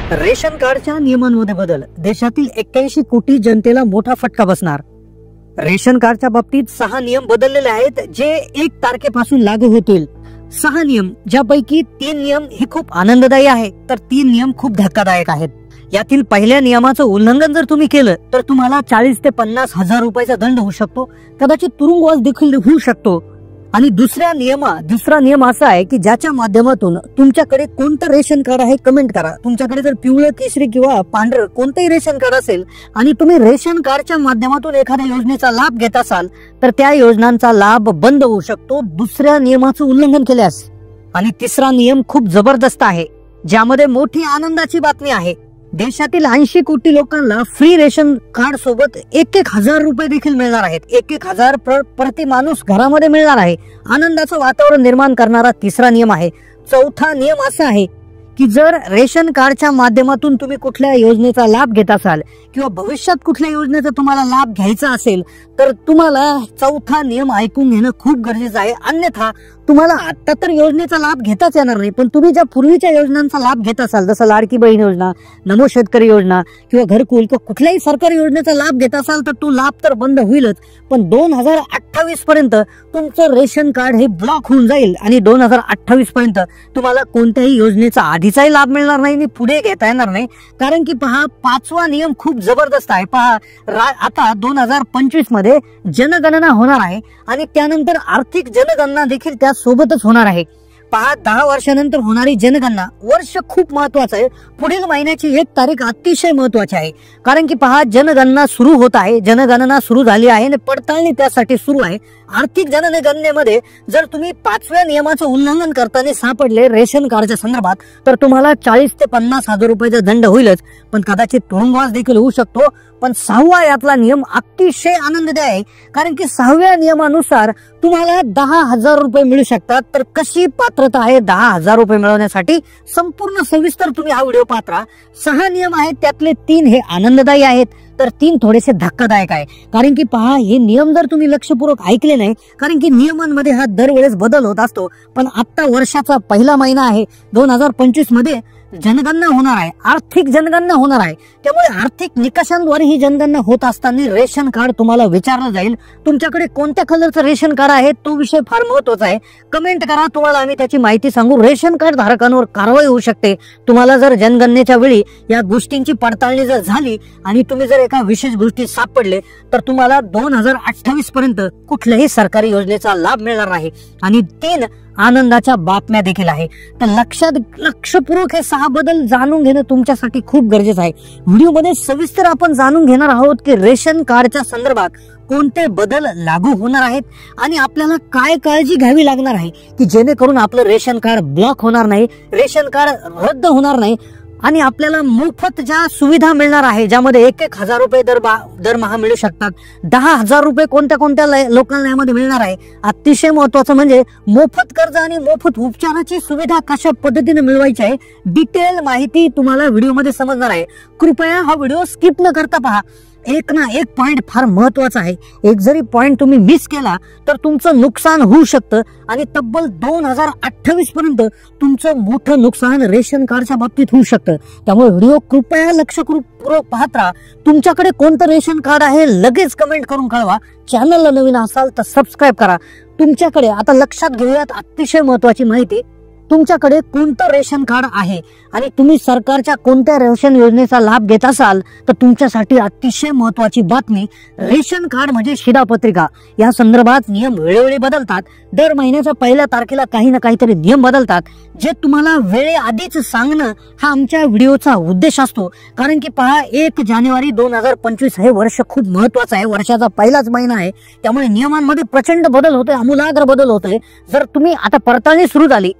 Ration कार्डच्या नियमांमध्ये बदल, देशातील 81 कोटी जनतेला मोठा फटका बसणार। रेशन कार्डच्या बाबतीत 6 नियम बदललेले आहेत जे 1 तारखेपासून लागू होतील। 6 नियम, ज्यापैकी 3 नियम हे खूप आनंददायी आहे तर 3 नियम खूप धक्कादायक आहेत। यातील पहिल्या नियमाचं उल्लंघन जर तुम्ही केलं तर तुम्हाला 40 ते 50 हजार रुपयाचा दंड होऊ शकतो, कदाचित तुरुंगवास देखील होऊ शकतो। आणि दुसरा नियम असा आहे की ज्याच्या माध्यमातून तुमच्याकडे कोणतं रेशन कार्ड आहे कमेंट करा। तुमच्याकडे जर पिवळं, केशरी किंवा पांढरं कोणतंही रेशन कार्ड असेल आणि तुम्ही रेशन कार्डच्या माध्यमातून एखाद्या योजनेचा लाभ घेत असाल तर त्या योजनांचा लाभ बंद होऊ शकतो दुसऱ्या नियमाचं उल्लंघन केल्यास। आणि तिसरा नियम खूप जबरदस्त आहे, ज्यामध्ये मोठी आनंदाची बातमी आहे। देशातील 80 कोटी लोकांना फ्री रेशन कार्ड सोबत 1,000 रुपये देखील मिळणार आहेत। 1,000 प्रति माणूस घरामध्ये मिळणार आहे। आनंदाचं वातावरण निर्माण करणारा तिसरा नियम आहे। चौथा नियम असा आहे की जर रेशन कार्डच्या माध्यमातून तुम्ही कुठल्या योजनेचा लाभ घेत असाल किंवा भविष्यात कुठल्या योजनेचा तुम्हाला लाभ घ्यायचा असेल तर तुम्हाला चौथा नियम ऐकून घेणं खूप गरजेचं आहे। अन्यथा तुम्हाला आता तर योजनेचा लाभ घेताच येणार नाही, पण तुम्ही ज्या पूर्वीच्या योजनांचा लाभ घेत असाल, जसं लाडकी बहीण योजना, नमो शेतकरी योजना किंवा घरकुल किंवा कुठल्याही सरकारी योजनेचा लाभ घेत असाल तर तो लाभ तर बंद होईलच, पण 2028 पर्यंत तुमचं रेशन कार्ड हे ब्लॉक होऊन जाईल आणि 2028 पर्यंत तुम्हाला कोणत्याही योजनेचा आधीचाही लाभ मिळणार नाही आणि पुढे घेता येणार नाही। कारण की पहा, 5वा नियम खूप जबरदस्त आहे। पहा, आता 2025 मध्ये जनगणना होणार आहे आणि त्यानंतर आर्थिक जनगणना देखील त्या सोबतच होणार आहे। पहा, 10 वर्षानंतर होणारी जनगणना वर्ष खूप महत्वाचं आहे। पुढील महिन्याची 1 तारीख अतिशय महत्वाची आहे, कारण की पहा, जनगणना सुरू होत आहे, जनगणना सुरू झाली आहे आणि पडताळणी त्यासाठी सुरू आहे। आर्थिक जनगणनेमध्ये जर तुम्ही 5व्या नियमाचं उल्लंघन करताना सापडले रेशन कार्डच्या संदर्भात तर तुम्हाला 40 ते 50 हजार रुपयाचा दंड होईलच, पण कदाचित तुरुंगवास देखील होऊ शकतो। पण 6वा यातला नियम अतिशय आनंददायी आहे, कारण की 6व्या नियमानुसार तुम्हाला 10,000 रुपये मिळू शकतात। तर कशी पात्रता आहे 10,000 रुपये मिळवण्यासाठी, संपूर्ण सविस्तर तुम्ही हा व्हिडिओ पाहता। 6 नियम आहेत, त्यातले 3 हे आनंददायी आहेत तर 3 थोडेसे धक्कादायक आहे। कारण की पहा, हे नियम जर तुम्ही लक्षपूर्वक ऐकले नाही, कारण की नियमांमध्ये हा दरवेळेस बदल होत असतो, पण आता वर्षाचा पहिला महिना आहे, 2025 मध्ये जनगणना होणार आहे, आर्थिक जनगणना होणार आहे। त्यामुळे आर्थिक निकषांद्वारे ही जनगणना होत असताना रेशन कार्ड तुम्हाला विचारलं जाईल तुमच्याकडे कोणत्या कलरचं रेशन कार्ड आहे, तो विषय फार महत्वाचा आहे। कमेंट करा, तुम्हाला आम्ही त्याची माहिती सांगू। रेशन कार्ड धारकांवर कारवाई होऊ शकते तुम्हाला जर जनगणनेच्या वेळी या गोष्टींची पडताळणी जर झाली आणि तुम्ही जर एका विशेष गोष्टीत सापडले तर तुम्हाला 2028 पर्यंत कुठल्याही सरकारी योजनेचा लाभ मिळणार आहे। आणि 3 आनंदाच्या बातम्या देखील आहे। तर लक्षपूर्वक हे 6 बदल जाणून घेणं तुमच्यासाठी खूप गरजेचं आहे। व्हिडिओमध्ये सविस्तर आपण जाणून घेणार आहोत की रेशन कार्डच्या संदर्भात कोणते बदल लागू होणार आहेत आणि आपल्याला काय काळजी घ्यावी लागणार आहे की जेणेकरून आपलं रेशन कार्ड ब्लॉक होणार नाही, रेशन कार्ड रद्द होणार नाही आणि आपल्याला मोफत ज्या सुविधा मिळणार आहे, ज्यामध्ये 1,000 रुपये दरमहा मिळू शकतात, 10,000 रुपये कोणत्या लोकांना यामध्ये मिळणार आहे। अतिशय महत्वाचं म्हणजे मोफत कर्ज आणि मोफत उपचाराची सुविधा कशा पद्धतीने मिळवायची आहे, डिटेल माहिती तुम्हाला व्हिडिओमध्ये समजणार आहे। कृपया हा व्हिडिओ स्किप न करता पहा। एक ना एक पॉइंट फार महत्वाचा आहे, एक जरी पॉइंट तुम्ही मिस केला तर तुमचं नुकसान होऊ शकतं आणि तब्बल 2028 पर्यंत तुमचं मोठं नुकसान रेशन कार्डच्या बाबतीत होऊ शकतं। त्यामुळे व्हिडिओ कृपया लक्षपूर्वक पाहत राहा। तुमच्याकडे कोणतं रेशन कार्ड आहे लगेच कमेंट करून कळवा। चॅनलला नवीन असाल तर सबस्क्राईब करा। तुमच्याकडे आता लक्षात घेऊयात अतिशय महत्वाची माहिती, तुमच्याकडे कोणतं रेशन कार्ड आहे आणि तुम्ही सरकारच्या कोणत्या रेशन योजनेचा लाभ घेत असाल तर तुमच्यासाठी अतिशय महत्वाची बातमी, रेशन कार्ड म्हणजे शिधापत्रिका। या संदर्भात नियम वेळोवेळी बदलतात, दर महिन्याच्या 1 तारखेला काही ना काहीतरी नियम बदलतात, जे तुम्हाला वेळेआधीच सांगणं हा आमच्या व्हिडिओचा उद्देश असतो। कारण की पहा, 1 जानेवारी 2025 हे वर्ष खूप महत्वाचं आहे, वर्षाचा पहिलाच महिना आहे, त्यामुळे नियमांमध्ये प्रचंड बदल होतोय, आमूलाग्र बदल होतोय। जर तुम्ही आता पडताळणी सुरू झाली,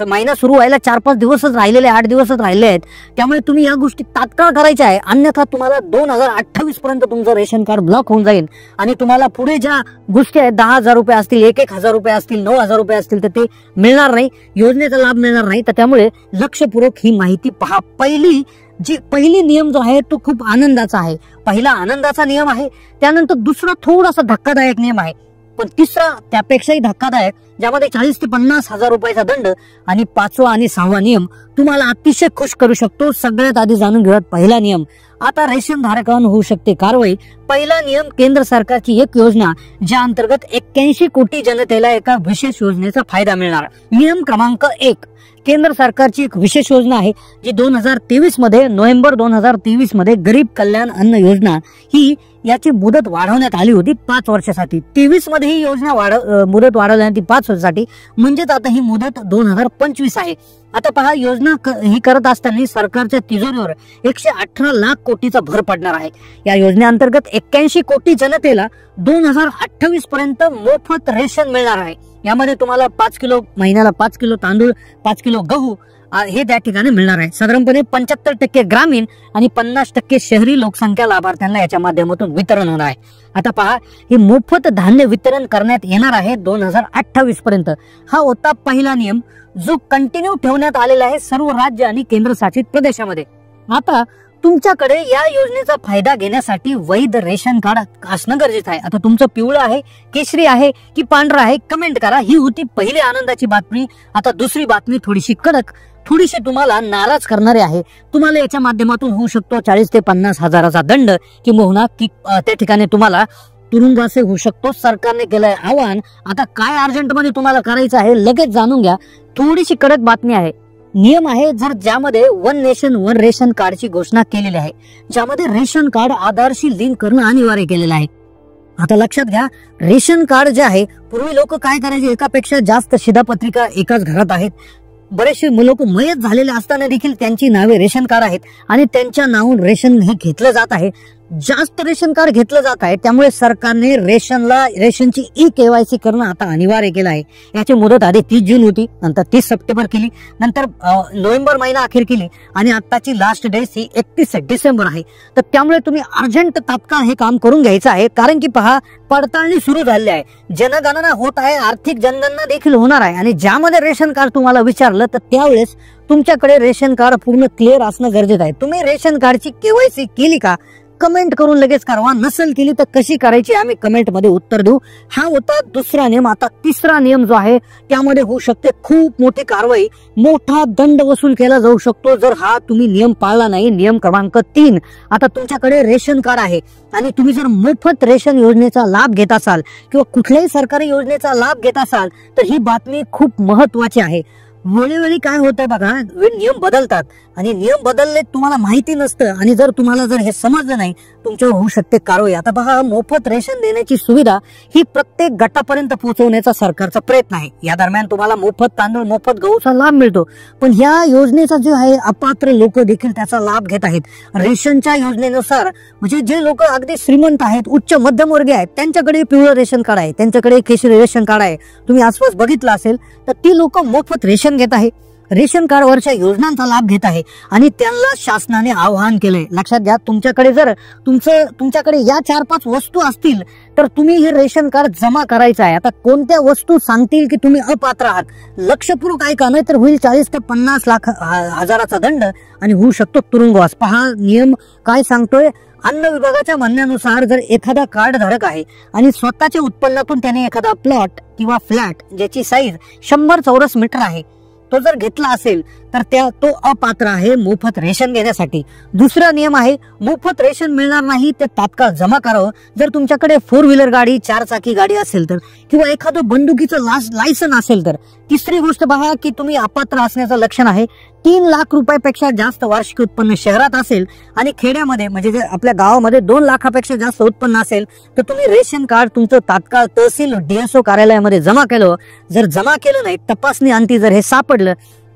महिना सुरू व्हायला 4-5 दिवसच राहिलेले, 8 दिवसच राहिले आहेत, त्यामुळे तुम्ही या गोष्टी तात्काळ करायच्या आहे, अन्यथा तुम्हाला 2028 पर्यंत तुमचं रेशन कार्ड ब्लॉक होऊन जाईल आणि तुम्हाला पुढे ज्या गोष्टी आहेत, 10,000 रुपये असतील, 1,000 रुपये असतील, 9,000 रुपये असतील, तर ते मिळणार नाही, योजनेचा लाभ मिळणार नाही। तर त्यामुळे लक्षपूर्वक ही माहिती पहा। पहिली नियम जो आहे तो खूप आनंदाचा आहे, पहिला आनंदाचा नियम आहे। त्यानंतर दुसरा थोडासा धक्कादायक नियम आहे। पण तिसरा त्यापेक्षाही धक्कादायक, ज्यामध्ये 40 ते 50 हजार रुपयाचा दंड आणि 5वा आणि 6वा नियम तुम्हाला अतिशय खुश करू शकतो. सगळ्यात आधी जाणून घेऊयात पहिला नियम. आता रेशन धारकांवर होऊ शकते कारवाई. पहिला नियम, केंद्र सरकारची एक योजना ज्या अंतर्गत 81 कोटी जनतेला एका विशेष योजनेचा फायदा मिळणार. नियम क्रमांक 1, केंद्र सरकारची एक विशेष योजना आहे जी 2023 मध्ये, नोव्हेंबर 2023 मध्ये गरीब कल्याण अन्न योजना ही याची मुदत वाढवण्यात आली होती 5 वर्षासाठी. 23 मध्ये ही योजना मुदत वाढवण्यात 5 वर्षासाठी, म्हणजेच आता ही मुदत 2025 आहे. आता पहा, योजना ही करत असताना सरकारच्या तिजोरीवर 118 लाख कोटीचा भर पडणार आहे. या योजनेअंतर्गत 81 कोटी जनतेला 2028 पर्यंत मोफत रेशन मिळणार आहे. यामध्ये तुम्हाला 5 किलो महिन्याला 5 किलो तांदूळ, 5 किलो गहू हे त्या ठिकाणी मिळणार आहे. साधारणपणे 75% ग्रामीण आणि 50% शहरी लोकसंख्या लाभार्थ्यांना याच्या माध्यमातून वितरण होणार आहे. आता पहा, हे मोफत धान्य वितरण करण्यात येणार आहे 2028 पर्यंत. हा होता पहिला नियम, जो कंटिन्यू ठेवण्यात आलेला आहे सर्व राज्य आणि केंद्रशासित प्रदेशामध्ये. आता तुमच्याकडे या योजनेचा फायदा घेण्यासाठी वैध रेशन कार्ड असणं गरजेचं आहे. आता तुमचं पिवळं आहे, केशरी आहे की पांढरं आहे, कमेंट करा. ही होती पहिली आनंदाची बातमी. आता दुसरी बातमी थोडीशी कडक, थोडीशी तुम्हाला नाराज करणारी आहे. तुम्हाला याच्या माध्यमातून होऊ शकतो 40 ते 50 हजाराचा दंड किंवा त्या ठिकाणी तुम्हाला तुरुंगवास होऊ शकतो. सरकारने केलंय आवाहन. आता काय अर्जंटमध्ये तुम्हाला करायचं आहे लगेच जाणून घ्या. थोडीशी कडक बातमी आहे. नियम आहे ज्यामध्ये वन नेशन वन रेशन कार्डची घोषणा केलेली आहे, ज्यामध्ये रेशन कार्ड आधारशी लिंक करणं अनिवार्य केलेलं आहे. आता लक्षात घ्या, रेशन कार्ड जे आहे, पूर्वी लोक काय करायचे, एकापेक्षा जास्त शिधापत्रिका एकाच घरात आहेत. बरेचसे लोक मयत झालेले असताना देखील त्यांची नावे रेशन कार्ड आहेत आणि त्यांच्या नावावरून रेशन हे घेतलं जात आहे. जास्त रेशन कार्ड घेतलं जात आहे, त्यामुळे सरकारने रेशनची KYC करणं आता अनिवार्य केलं आहे. याची मुदत आधी 30 जून होती, नंतर 30 सप्टेंबर केली, नंतर नोव्हेंबर महिना अखेर केली आणि आताची लास्ट डेट ही 31 डिसेंबर आहे. तर त्यामुळे तुम्ही अर्जंट तात्काळ हे काम करून घ्यायचं आहे. कारण की पहा, पडताळणी सुरू झाली आहे, जनगणना होत आहे, आर्थिक जनगणना देखील होणार आहे आणि ज्यामध्ये रेशन कार्ड तुम्हाला विचारलं तर त्यावेळेस तुमच्याकडे रेशन कार्ड पूर्ण क्लिअर असणं गरजेचं आहे. तुम्ही रेशन कार्डची KYC केली का? कमेंट करून लगेच करा. नसेल केली तर कशी करायची आम्ही कमेंट मध्ये उत्तर देऊ. हा होता दुसरा नियम. आता तिसरा नियम जो आहे त्यामध्ये होऊ शकते खूप मोठी कारवाई, मोठा दंड वसूल केला जाऊ शकतो जर हा तुम्ही नियम पाळला नाही. नियम क्रमांक 3, आता तुमच्याकडे रेशन कार्ड आहे आणि तुम्ही जर मोफत रेशन योजनेचा लाभ घेत असाल किंवा कुठल्याही सरकारी योजनेचा लाभ घेत असाल तर ही बातमी खूप महत्वाची आहे. वेळोवेळी काय होतंय बघा, नियम बदलतात आणि नियम बदलले तुम्हाला माहिती नसतं आणि जर तुम्हाला हे समजलं नाही तुमच्यावर होऊ शकते कारवाई. आता बघा, मोफत रेशन देण्याची सुविधा ही प्रत्येक गटापर्यंत पोहोचवण्याचा सरकारचा प्रयत्न आहे. या दरम्यान तुम्हाला मोफत तांदूळ, मोफत गहूचा लाभ मिळतो, पण ह्या योजनेचा जो आहे अपात्र लोक देखील त्याचा लाभ घेत आहेत. रेशनच्या योजनेनुसार म्हणजे जे लोक अगदी श्रीमंत आहेत, उच्च मध्यमवर्गीय आहेत, त्यांच्याकडे पिवळं रेशन कार्ड आहे, त्यांच्याकडे केशरी रेशन कार्ड आहे, तुम्ही आसपास बघितलं असेल तर ती लोक मोफत रेशन घेत आहे, रेशन कार्डवरच्या योजनांचा लाभ घेत आहे आणि त्यांना शासनाने आवाहन केलंय. लक्षात घ्या, तुमच्याकडे या 4-5 वस्तू असतील तर तुम्ही हे रेशन कार्ड जमा करायचं आहे. आता कोणत्या वस्तू सांगतील की तुम्ही अपात्र आहात, लक्षपूर्वक ऐका, नाही तर होईल 40 ते 50 लाख हजाराचा दंड आणि होऊ शकतो तुरुंगवास. पहा, नियम काय सांगतोय. अन्न विभागाच्या म्हणण्यानुसार जर एखादा कार्ड धारक आहे आणि स्वतःच्या उत्पन्नातून त्याने एखादा प्लॉट किंवा फ्लॅट ज्याची साईज 100 चौरस मीटर आहे तो जर घेतला असेल तर तो अपात्र आहे मोफत रेशन घेण्यासाठी. दुसरा नियम आहे, मोफत रेशन मिळणार नाही ते तात्काळ जमा करावं जर तुमच्याकडे 4 व्हीलर गाडी, 4 चाकी गाडी असेल तर, किंवा एखादं बंदुकीचं लायसन असेल तर. तिसरी गोष्ट बघा की तुम्ही अपात्र असण्याचं लक्षण आहे. 3 लाख रुपयापेक्षा जास्त वार्षिक उत्पन्न शहरात असेल आणि खेड्यामध्ये म्हणजे आपल्या गावामध्ये 2 लाखापेक्षा जास्त उत्पन्न असेल तर तुम्ही रेशन कार्ड तुमचं तात्काळ तहसील DSO कार्यालयामध्ये जमा केलं. जर जमा केलं नाही, तपासणी अंती जर हे सापडलं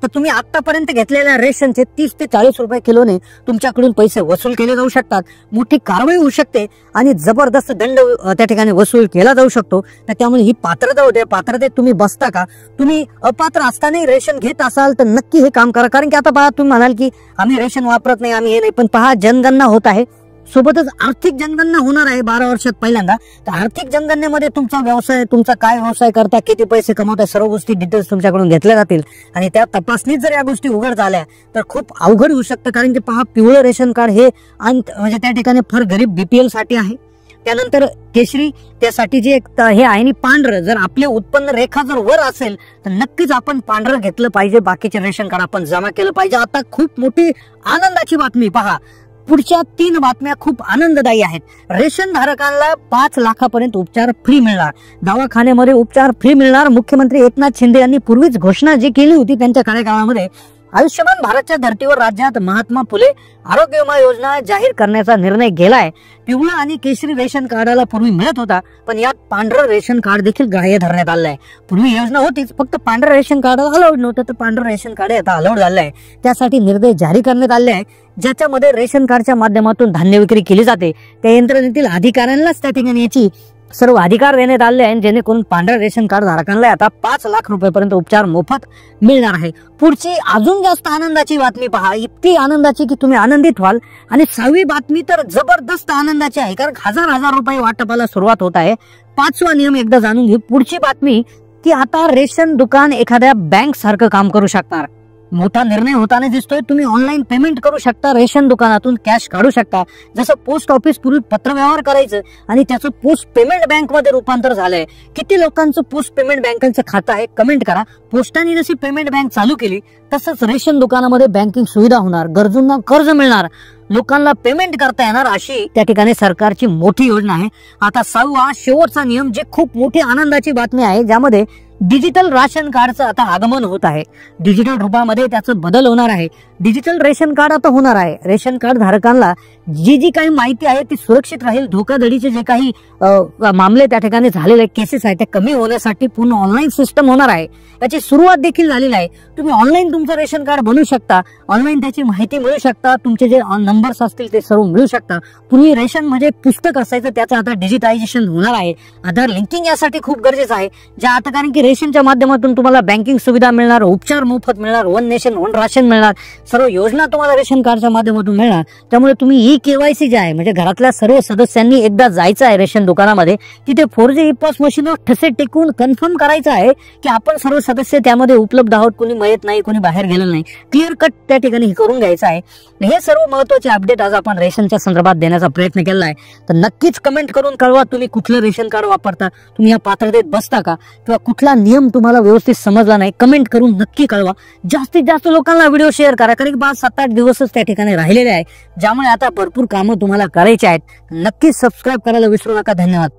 तर तुम्ही आतापर्यंत घेतलेल्या रेशनचे 30 ते 40 रुपये किलोने तुमच्याकडून पैसे वसूल केले जाऊ शकतात. मोठी कारवाई होऊ शकते आणि जबरदस्त दंड त्या ठिकाणी वसूल केला जाऊ शकतो. तर त्यामुळे ही पात्रता होते. पात्रतेत तुम्ही बसता का? तुम्ही अपात्र असतानाही रेशन घेत असाल तर नक्की हे काम करा. कारण की आता पहा, तुम्ही म्हणाल की आम्ही रेशन वापरत नाही, आम्ही हे नाही, पण पहा, जनगणना होत आहे, सोबतच आर्थिक जनगणना होणार आहे 12 वर्षात पहिल्यांदा. तर आर्थिक जनगणनेमध्ये तुमचा व्यवसाय, तुमचा काय व्यवसाय करता, किती पैसे कमवता, सर्व गोष्टी डिटेल्स तुमच्याकडून घेतल्या जातील आणि त्या तपासणीत जर या गोष्टी उघड झाल्या तर खूप अवघड होऊ शकतं. कारण की पहा, पिवळं रेशन कार्ड हे म्हणजे त्या ठिकाणी फार गरीब BPL साठी आहे. त्यानंतर केशरी, त्यासाठी जे एक हे आहे आणि पांढरं, जर आपले उत्पन्न रेखा जर वर असेल तर नक्कीच आपण पांढरं घेतलं पाहिजे, बाकीचे रेशन कार्ड आपण जमा केलं पाहिजे. आता खूप मोठी आनंदाची बातमी पहा, पुढच्या 3 बातम्या खूप आनंददायी आहेत. रेशन धारकांना 5 लाखापर्यंत उपचार फ्री मिळणार, दवाखान्यामध्ये उपचार फ्री मिळणार. मुख्यमंत्री एकनाथ शिंदे यांनी पूर्वीच घोषणा जी केली होती त्यांच्या कार्यकाळामध्ये, आयुष्यमान भारतच्या धर्तीवर राज्यात महात्मा फुले आरोग्य विमा योजना जाहीर करण्याचा निर्णय गेलाय. पिवळा आणि केशरी रेशन कार्डाला पूर्वी मिळत होता, पण यात पांढरं रेशन कार्ड देखील ग्राह्य धरण्यात आलंय. पूर्वी योजना होतीच, फक्त पांढरं रेशन कार्डाला अलाउड नव्हतं, तर पांढरं रेशन कार्ड आता अलाउड झालं आहे. त्यासाठी निर्णय जारी करण्यात आले आहे, ज्याच्यामध्ये रेशन कार्डच्या माध्यमातून धान्य विक्री केली जाते. त्या यंत्रणेतील अधिकाऱ्यांनाच त्या ठिकाणी याची सर्व अधिकार देण्यात आले आहेत, जेणेकरून पांढऱ्या रेशन कार्ड धारकांना आता 5 लाख रुपयापर्यंत उपचार मोफत मिळणार आहे. पुढची अजून जास्त आनंदाची बातमी पहा, इतकी आनंदाची की तुम्ही आनंदित व्हाल. आणि 6वी बातमी तर जबरदस्त आनंदाची आहे, कारण हजार रुपये वाटपाला सुरुवात होत आहे. 5वा नियम एकदा जाणून घेऊ. पुढची बातमी की आता रेशन दुकान एखाद्या बँक सारखं काम करू शकणार. मोठा निर्णय होताना दिसतोय. तुम्ही ऑनलाईन पेमेंट करू शकता, रेशन दुकानातून कॅश काढू शकता. जसं पोस्ट ऑफिस पूर्वी पत्रव्यवहार करायचं आणि त्याचं पोस्ट पेमेंट बँक मध्ये रूपांतर झालंय. किती लोकांचं पोस्ट पेमेंट बँकांचं खातं आहे कमेंट करा. पोस्टाने जशी पेमेंट बँक चालू केली तसंच रेशन दुकानामध्ये बँकिंग सुविधा होणार, गरजूंना कर्ज मिळणार, लोकांना पेमेंट करता येणार, अशी त्या ठिकाणी सरकारची मोठी योजना आहे. आता 6वा शेवटचा नियम, जे खूप मोठी आनंदाची बातमी आहे, ज्यामध्ये डिजिटल राशन कार्डचं आता आगमन होत आहे. डिजिटल रूपामध्ये त्याचं बदल होणार आहे. डिजिटल रेशन कार्ड आता होणार आहे. रेशन कार्ड धारकांना जी काही माहिती आहे ती सुरक्षित राहील. धोकाधडीचे जे काही मामले त्या ठिकाणी झालेले केसेस आहेत ते कमी होण्यासाठी पूर्ण ऑनलाईन सिस्टम होणार आहे. त्याची सुरुवात देखील झालेली आहे. तुम्ही ऑनलाईन तुमचं रेशन कार्ड बनवू शकता, ऑनलाईन त्याची माहिती मिळू शकता, तुमचे जे नंबर्स असतील ते सर्व मिळू शकता. पूर्वी रेशन म्हणजे पुस्तक असायचं, त्याचं आता डिजिटायझेशन होणार आहे. आधार लिंकिंग यासाठी खूप गरजेचं आहे, ज्या आता कारण की रेशनच्या माध्यमातून तुम्हाला बँकिंग सुविधा मिळणार, उपचार मोफत मिळणार, वन नेशन वन राशन मिळणार, सर्व योजना तुम्हाला रेशन कार्डच्या माध्यमातून मिळणार. त्यामुळे तुम्ही KYC जे आहे, म्हणजे घरातल्या सर्व सदस्यांनी एकदा जायचं आहे रेशन दुकानामध्ये, तिथे 4G ई-पॉस मशीनवर ठसे टेकून कन्फर्म करायचं आहे की आपण सर्व सदस्य त्यामध्ये उपलब्ध आहोत, कोणी मयत नाही, कोणी बाहेर गेलेलं नाही. क्लिअर कट त्या ठिकाणी हे करून घ्यायचं आहे. हे सर्व महत्त्वाचे अपडेट आज आपण रेशनच्या संदर्भात देण्याचा प्रयत्न केला आहे. तर नक्कीच कमेंट करून कळवा तुम्ही कुठलं रेशन कार्ड वापरता, तुम्ही या पात्रतेत बसता का, किंवा कुठला नियम तुम्हाला व्यवस्थित समजला नाही, कमेंट करून नक्की कळवा. जास्तीत जास्त लोकांना व्हिडिओ शेअर करा, कारण की 7-8 दिवसच त्या ठिकाणी राहिलेले आहे, ज्यामुळे आता भरपूर कामं तुम्हाला करायची आहेत. नक्कीच सबस्क्राईब करायला विसरू नका. धन्यवाद.